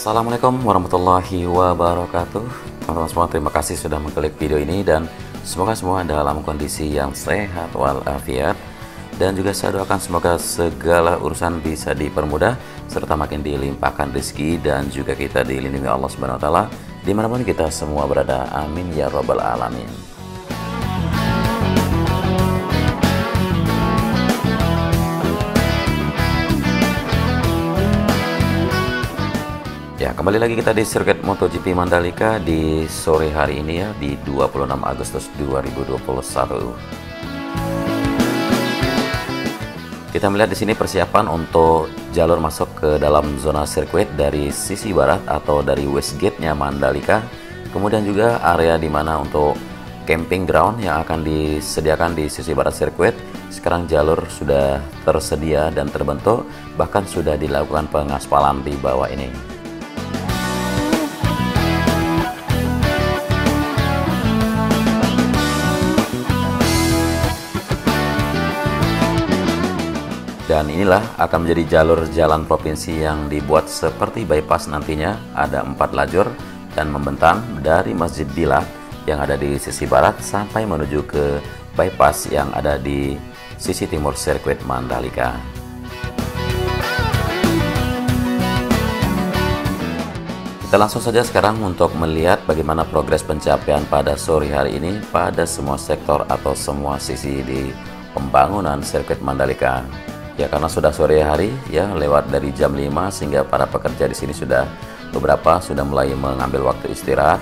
Assalamualaikum warahmatullahi wabarakatuh. Teman-teman semua, terima kasih sudah mengklik video ini dan semoga semua dalam kondisi yang sehat walafiat. Dan juga saya doakan semoga segala urusan bisa dipermudah serta makin dilimpahkan rezeki dan juga kita dilindungi Allah Subhanahu wa taala dimanapun kita semua berada. Amin ya rabbal alamin. Ya, kembali lagi kita di sirkuit MotoGP Mandalika di sore hari ini ya, di 26 Agustus 2021. Kita melihat di sini persiapan untuk jalur masuk ke dalam zona sirkuit dari sisi barat atau dari west gate-nya Mandalika. Kemudian juga area di mana untuk camping ground yang akan disediakan di sisi barat sirkuit. Sekarang jalur sudah tersedia dan terbentuk, bahkan sudah dilakukan pengaspalan di bawah ini. Dan inilah akan menjadi jalur jalan provinsi yang dibuat seperti bypass nantinya. Ada 4 lajur dan membentang dari Masjid Bilal yang ada di sisi barat sampai menuju ke bypass yang ada di sisi timur sirkuit Mandalika. Kita langsung saja sekarang untuk melihat bagaimana progres pencapaian pada sore hari ini pada semua sektor atau semua sisi di pembangunan sirkuit Mandalika. Ya, karena sudah sore hari ya, lewat dari jam 5 sehingga para pekerja di sini sudah beberapa sudah mulai mengambil waktu istirahat.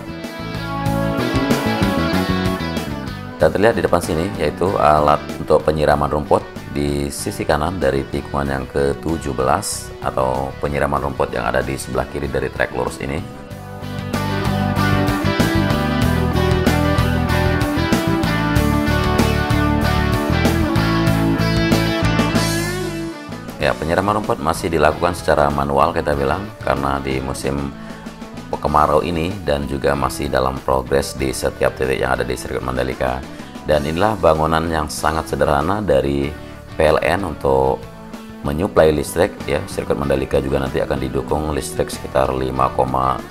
Dan terlihat di depan sini yaitu alat untuk penyiraman rumput di sisi kanan dari tikungan yang ke-17 atau penyiraman rumput yang ada di sebelah kiri dari trek lurus ini. Ya, penyiraman rumput masih dilakukan secara manual kita bilang karena di musim kemarau ini dan juga masih dalam progres di setiap titik yang ada di sirkuit Mandalika. Dan inilah bangunan yang sangat sederhana dari PLN untuk menyuplai listrik ya. Sirkuit Mandalika juga nanti akan didukung listrik sekitar 5,19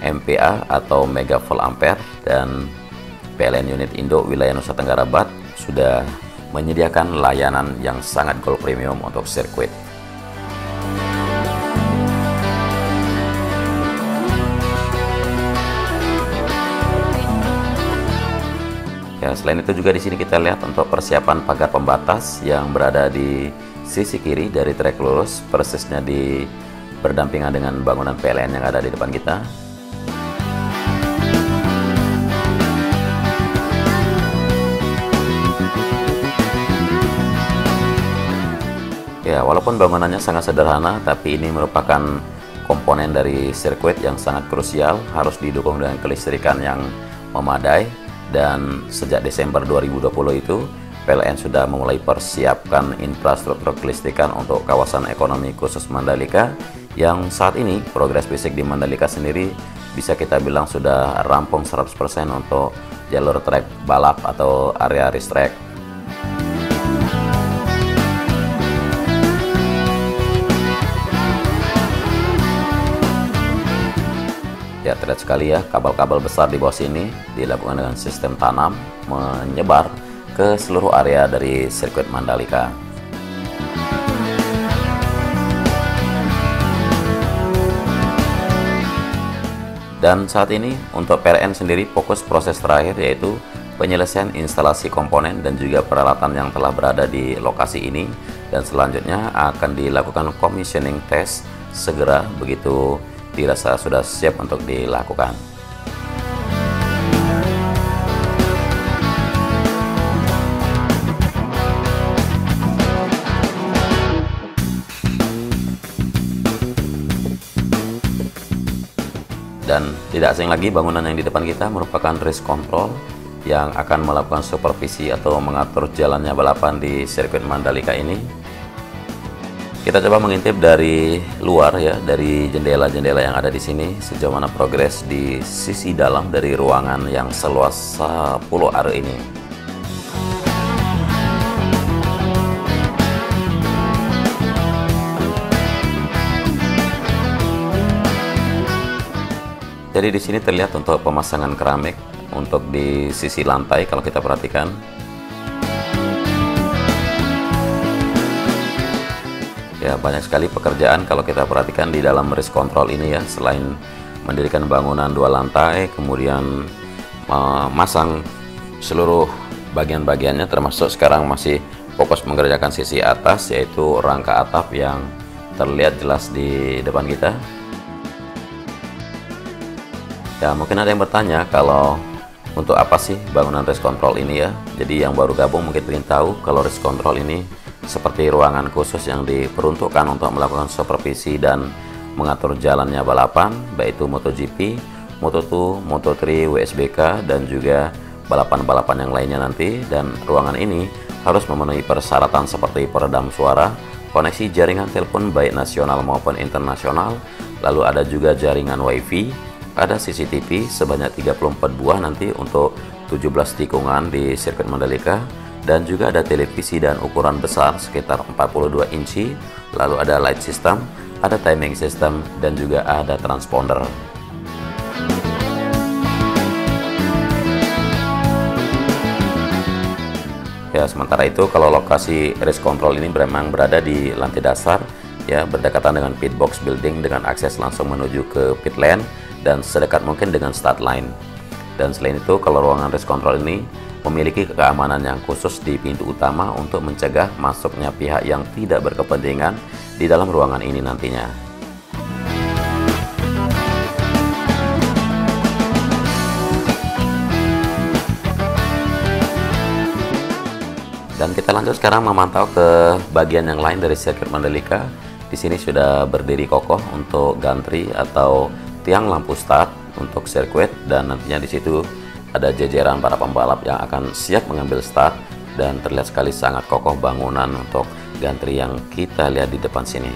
MPa atau megavolt ampere, dan PLN unit Indo wilayah Nusa Tenggara Barat sudah menyediakan layanan yang sangat gold premium untuk sirkuit. Ya, selain itu juga di sini kita lihat untuk persiapan pagar pembatas yang berada di sisi kiri dari trek lurus, persisnya di berdampingan dengan bangunan PLN yang ada di depan kita. Ya, walaupun bangunannya sangat sederhana, tapi ini merupakan komponen dari sirkuit yang sangat krusial, harus didukung dengan kelistrikan yang memadai. Dan sejak Desember 2020 itu, PLN sudah memulai persiapkan infrastruktur kelistrikan untuk kawasan ekonomi khusus Mandalika, yang saat ini progres fisik di Mandalika sendiri bisa kita bilang sudah rampung 100% untuk jalur trek balap atau area racetrack. Ya, terlihat sekali ya, kabel-kabel besar di bawah sini dilakukan dengan sistem tanam menyebar ke seluruh area dari sirkuit Mandalika. Dan saat ini untuk PLN sendiri fokus proses terakhir yaitu penyelesaian instalasi komponen dan juga peralatan yang telah berada di lokasi ini, dan selanjutnya akan dilakukan commissioning test segera begitu dirasa sudah siap untuk dilakukan. Dan tidak asing lagi, bangunan yang di depan kita merupakan race control yang akan melakukan supervisi atau mengatur jalannya balapan di sirkuit Mandalika ini. Kita coba mengintip dari luar ya, dari jendela-jendela yang ada di sini, sejauh mana progres di sisi dalam dari ruangan yang seluas 10 are ini. Jadi di sini terlihat untuk pemasangan keramik untuk di sisi lantai kalau kita perhatikan. Ya, banyak sekali pekerjaan kalau kita perhatikan di dalam wrist control ini ya. Selain mendirikan bangunan 2 lantai, kemudian memasang seluruh bagian-bagiannya, termasuk sekarang masih fokus mengerjakan sisi atas, yaitu rangka atap yang terlihat jelas di depan kita. Ya, mungkin ada yang bertanya kalau untuk apa sih bangunan wrist control ini ya. Jadi yang baru gabung mungkin ingin tahu kalau wrist control ini seperti ruangan khusus yang diperuntukkan untuk melakukan supervisi dan mengatur jalannya balapan, baik itu MotoGP, Moto2, Moto3, WSBK, dan juga balapan-balapan yang lainnya nanti. Dan ruangan ini harus memenuhi persyaratan seperti peredam suara, koneksi jaringan telepon baik nasional maupun internasional, lalu ada juga jaringan WiFi, ada CCTV sebanyak 34 buah nanti untuk 17 tikungan di sirkuit Mandalika, dan juga ada televisi dan ukuran besar sekitar 42 inci, lalu ada light system, ada timing system, dan juga ada transponder. Ya, sementara itu kalau lokasi race control ini memang berada di lantai dasar ya, berdekatan dengan pit box building dengan akses langsung menuju ke pit lane dan sedekat mungkin dengan start line. Dan selain itu kalau ruangan race control ini memiliki keamanan yang khusus di pintu utama untuk mencegah masuknya pihak yang tidak berkepentingan di dalam ruangan ini nantinya. Dan kita lanjut sekarang memantau ke bagian yang lain dari sirkuit Mandalika. Di sini sudah berdiri kokoh untuk gantry atau tiang lampu start untuk sirkuit, dan nantinya di situ ada jajaran para pembalap yang akan siap mengambil start, dan terlihat sekali sangat kokoh bangunan untuk gantry yang kita lihat di depan sini.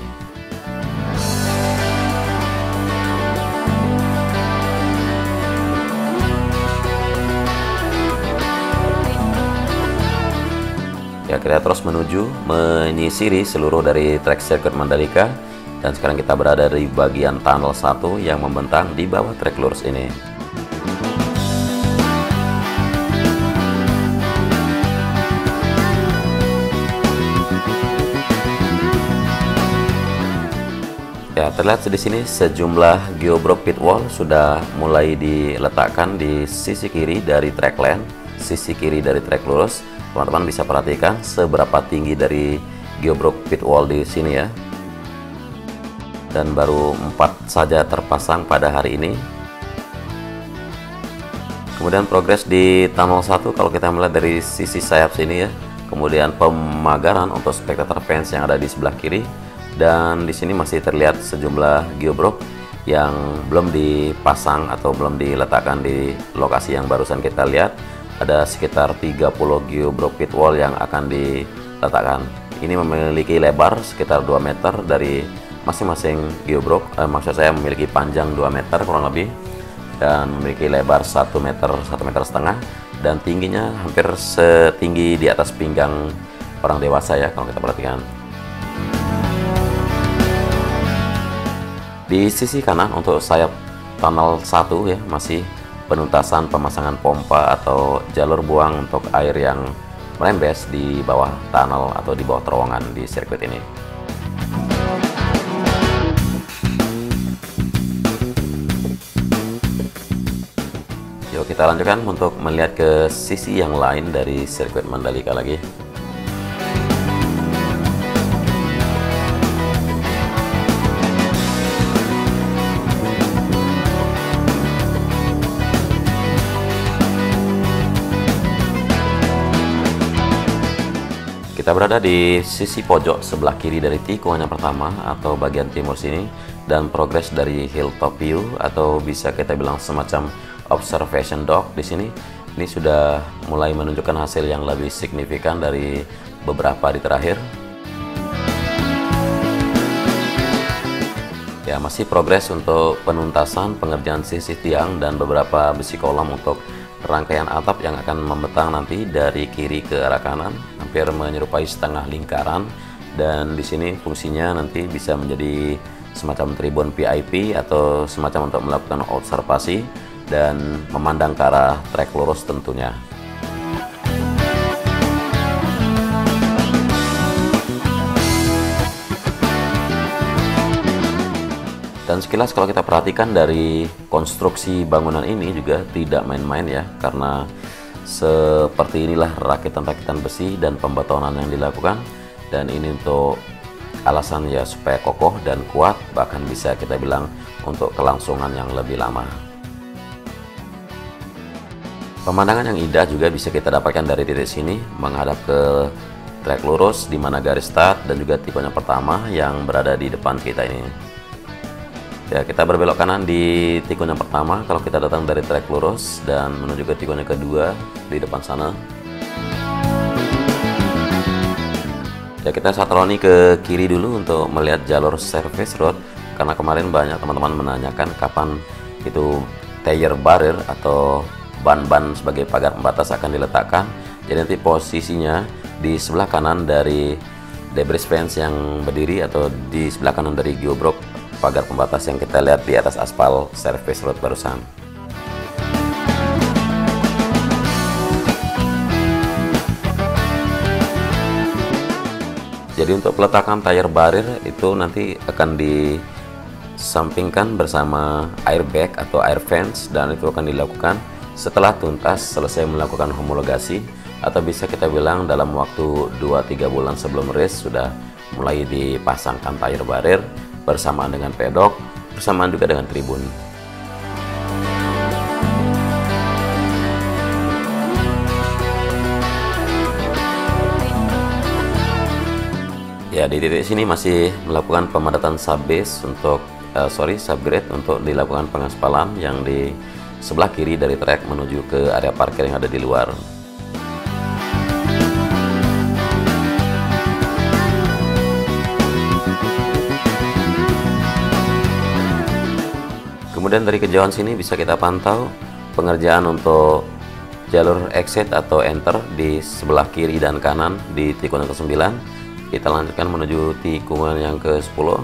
Ya, kita terus menyisiri seluruh dari trek sirkuit Mandalika, dan sekarang kita berada di bagian tunnel 1 yang membentang di bawah trek lurus ini. Ya, terlihat di sini sejumlah geobrok pit wall sudah mulai diletakkan di sisi kiri dari trek lane, sisi kiri dari trek lurus. Teman-teman bisa perhatikan seberapa tinggi dari geobrok pit wall di sini ya. Dan baru 4 saja terpasang pada hari ini. Kemudian progres di tunnel 1 kalau kita melihat dari sisi sayap sini ya. Kemudian pemagaran untuk spectator fence yang ada di sebelah kiri, dan di sini masih terlihat sejumlah geobrok yang belum dipasang atau belum diletakkan di lokasi yang barusan kita lihat. Ada sekitar 30 geobrok pit wall yang akan diletakkan. Ini memiliki lebar sekitar 2 meter dari masing-masing geobrok, maksud saya memiliki panjang 2 meter kurang lebih, dan memiliki lebar 1 meter, 1,5 meter, dan tingginya hampir setinggi di atas pinggang orang dewasa ya kalau kita perhatikan. Di sisi kanan untuk sayap tunnel 1 ya, masih penuntasan pemasangan pompa atau jalur buang untuk air yang merembes di bawah tunnel atau di bawah terowongan di sirkuit ini. Yuk kita lanjutkan untuk melihat ke sisi yang lain dari sirkuit Mandalika lagi. Kita berada di sisi pojok sebelah kiri dari tikungan yang pertama atau bagian timur sini, dan progres dari hilltop view atau bisa kita bilang semacam observation dock di sini. Ini sudah mulai menunjukkan hasil yang lebih signifikan dari beberapa hari terakhir. Ya, masih progres untuk penuntasan pengerjaan sisi tiang dan beberapa besi kolam untuk rangkaian atap yang akan membentang nanti dari kiri ke arah kanan, hampir menyerupai setengah lingkaran. Dan di sini fungsinya nanti bisa menjadi semacam tribun VIP atau semacam untuk melakukan observasi dan memandang ke arah trek lurus tentunya. Dan sekilas kalau kita perhatikan dari konstruksi bangunan ini juga tidak main-main ya, karena seperti inilah rakitan-rakitan besi dan pembetonan yang dilakukan, dan ini untuk alasan ya supaya kokoh dan kuat, bahkan bisa kita bilang untuk kelangsungan yang lebih lama. Pemandangan yang indah juga bisa kita dapatkan dari titik sini menghadap ke trek lurus di mana garis start dan juga tikungan pertama yang berada di depan kita ini. Ya, kita berbelok kanan di tikun yang pertama kalau kita datang dari trek lurus dan menuju ke tikun yang kedua di depan sana. Ya, kita satroni ke kiri dulu untuk melihat jalur service road, karena kemarin banyak teman-teman menanyakan kapan itu tire barrier atau ban-ban sebagai pagar pembatas akan diletakkan. Jadi nanti posisinya di sebelah kanan dari debris fence yang berdiri atau di sebelah kanan dari geobrok pagar pembatas yang kita lihat di atas aspal service road barusan. Jadi untuk peletakan tire barrier itu nanti akan disampingkan bersama airbag atau air fence, dan itu akan dilakukan setelah tuntas selesai melakukan homologasi, atau bisa kita bilang dalam waktu 2-3 bulan sebelum race sudah mulai dipasangkan tire barrier bersamaan dengan pedok, bersamaan juga dengan tribun. Ya, di titik sini masih melakukan pemadatan subbase untuk subgrade untuk dilakukan pengaspalan yang di sebelah kiri dari trek menuju ke area parkir yang ada di luar. Kemudian dari kejauhan sini bisa kita pantau pengerjaan untuk jalur exit atau enter di sebelah kiri dan kanan di tikungan ke-9. Kita lanjutkan menuju tikungan yang ke-10.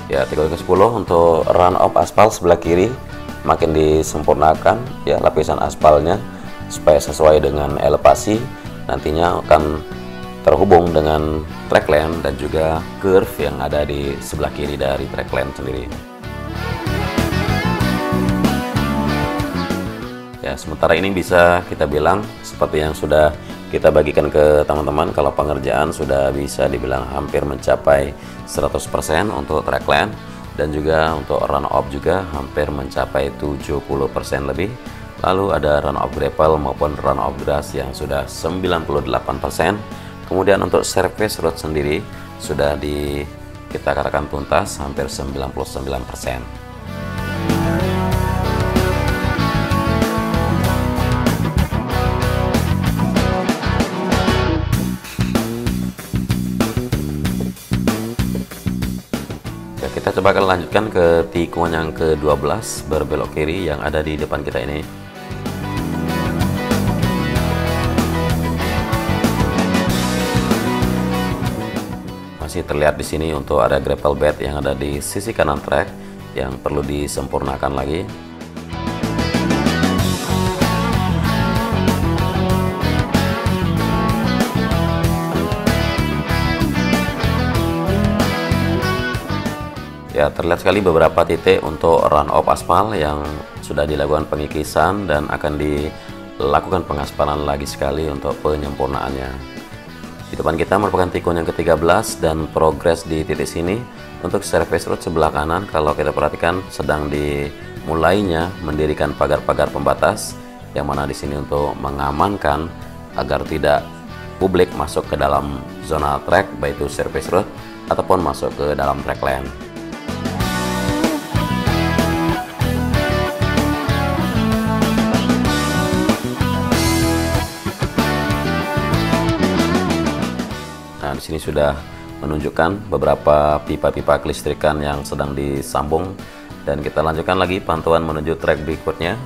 Ya, tikungan ke-10 untuk run off aspal sebelah kiri makin disempurnakan ya lapisan aspalnya supaya sesuai dengan elevasi, nantinya akan terhubung dengan trackland dan juga curve yang ada di sebelah kiri dari trackland sendiri. Ya, sementara ini bisa kita bilang seperti yang sudah kita bagikan ke teman-teman, kalau pengerjaan sudah bisa dibilang hampir mencapai 100% untuk trackland, dan juga untuk run off juga hampir mencapai 70% lebih. Lalu ada run off gravel maupun run off grass yang sudah 98%. Kemudian untuk surface road sendiri sudah kita katakan tuntas hampir 99%. Ya, kita coba akan lanjutkan ke tikungan yang ke-12 berbelok kiri yang ada di depan kita ini. Masih terlihat di sini untuk ada gravel bed yang ada di sisi kanan trek yang perlu disempurnakan lagi. Ya, terlihat sekali beberapa titik untuk run off aspal yang sudah dilakukan pengikisan dan akan dilakukan pengaspalan lagi sekali untuk penyempurnaannya. Di depan kita merupakan tikun yang ke-13 dan progres di titik sini untuk service road sebelah kanan. Kalau kita perhatikan sedang dimulainya mendirikan pagar-pagar pembatas yang mana di sini untuk mengamankan agar tidak publik masuk ke dalam zona trek baik itu service road ataupun masuk ke dalam track lane. Di sini sudah menunjukkan beberapa pipa-pipa kelistrikan yang sedang disambung, dan kita lanjutkan lagi pantauan menuju trek berikutnya.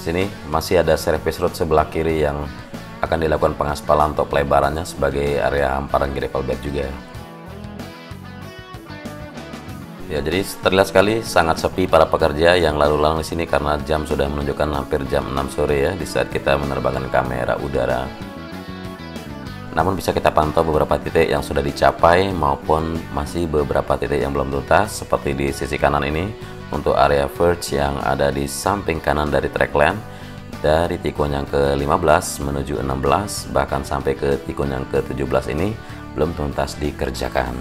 Sini masih ada service road sebelah kiri yang akan dilakukan pengaspalan untuk pelebarannya sebagai area hamparan gravel bed juga. Ya, jadi terlihat sekali sangat sepi para pekerja yang lalu lalang di sini karena jam sudah menunjukkan hampir jam 6 sore ya di saat kita menerbangkan kamera udara. Namun bisa kita pantau beberapa titik yang sudah dicapai maupun masih beberapa titik yang belum tuntas, seperti di sisi kanan ini untuk area verge yang ada di samping kanan dari track lane dari tikun yang ke-15 menuju 16 bahkan sampai ke tikun yang ke-17 ini belum tuntas dikerjakan.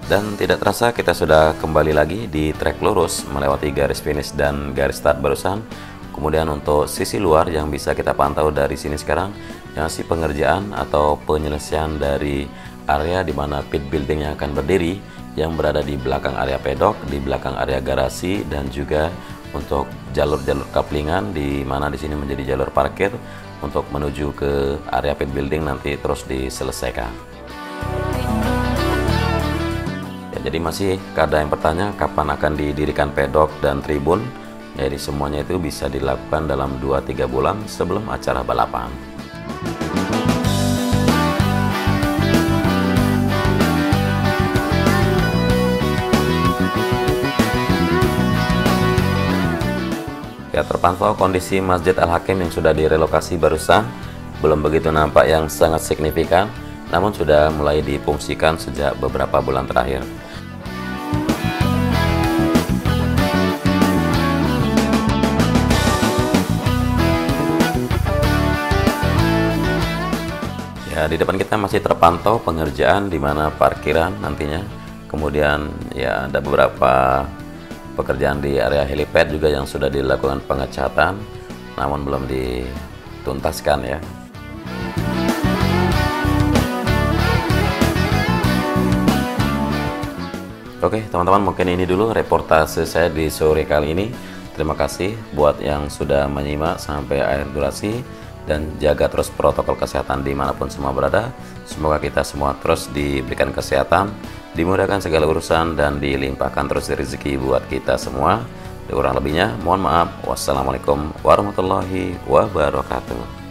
Dan tidak terasa kita sudah kembali lagi di trek lurus melewati garis finish dan garis start barusan. Kemudian untuk sisi luar yang bisa kita pantau dari sini sekarang, yang si pengerjaan atau penyelesaian dari area di mana pit building yang akan berdiri, yang berada di belakang area pedok, di belakang area garasi, dan juga untuk jalur-jalur kaplingan di mana di sini menjadi jalur parkir untuk menuju ke area pit building nanti terus diselesaikan. Jadi masih ada yang bertanya kapan akan didirikan pedok dan tribun. Jadi semuanya itu bisa dilakukan dalam 2-3 bulan sebelum acara balapan. Ya, terpantau kondisi Masjid Al-Hakim yang sudah direlokasi barusan belum begitu nampak yang sangat signifikan, namun sudah mulai difungsikan sejak beberapa bulan terakhir. Ya, di depan kita masih terpantau pengerjaan di mana parkiran nantinya. Kemudian ya ada beberapa pekerjaan di area helipad juga yang sudah dilakukan pengecatan, namun belum dituntaskan ya. Oke teman-teman, mungkin ini dulu reportase saya di sore kali ini. Terima kasih buat yang sudah menyimak sampai akhir durasi, dan jaga terus protokol kesehatan dimanapun semua berada. Semoga kita semua terus diberikan kesehatan, dimudahkan segala urusan, dan dilimpahkan terus rezeki buat kita semua. Kurang lebihnya mohon maaf. Wassalamualaikum warahmatullahi wabarakatuh.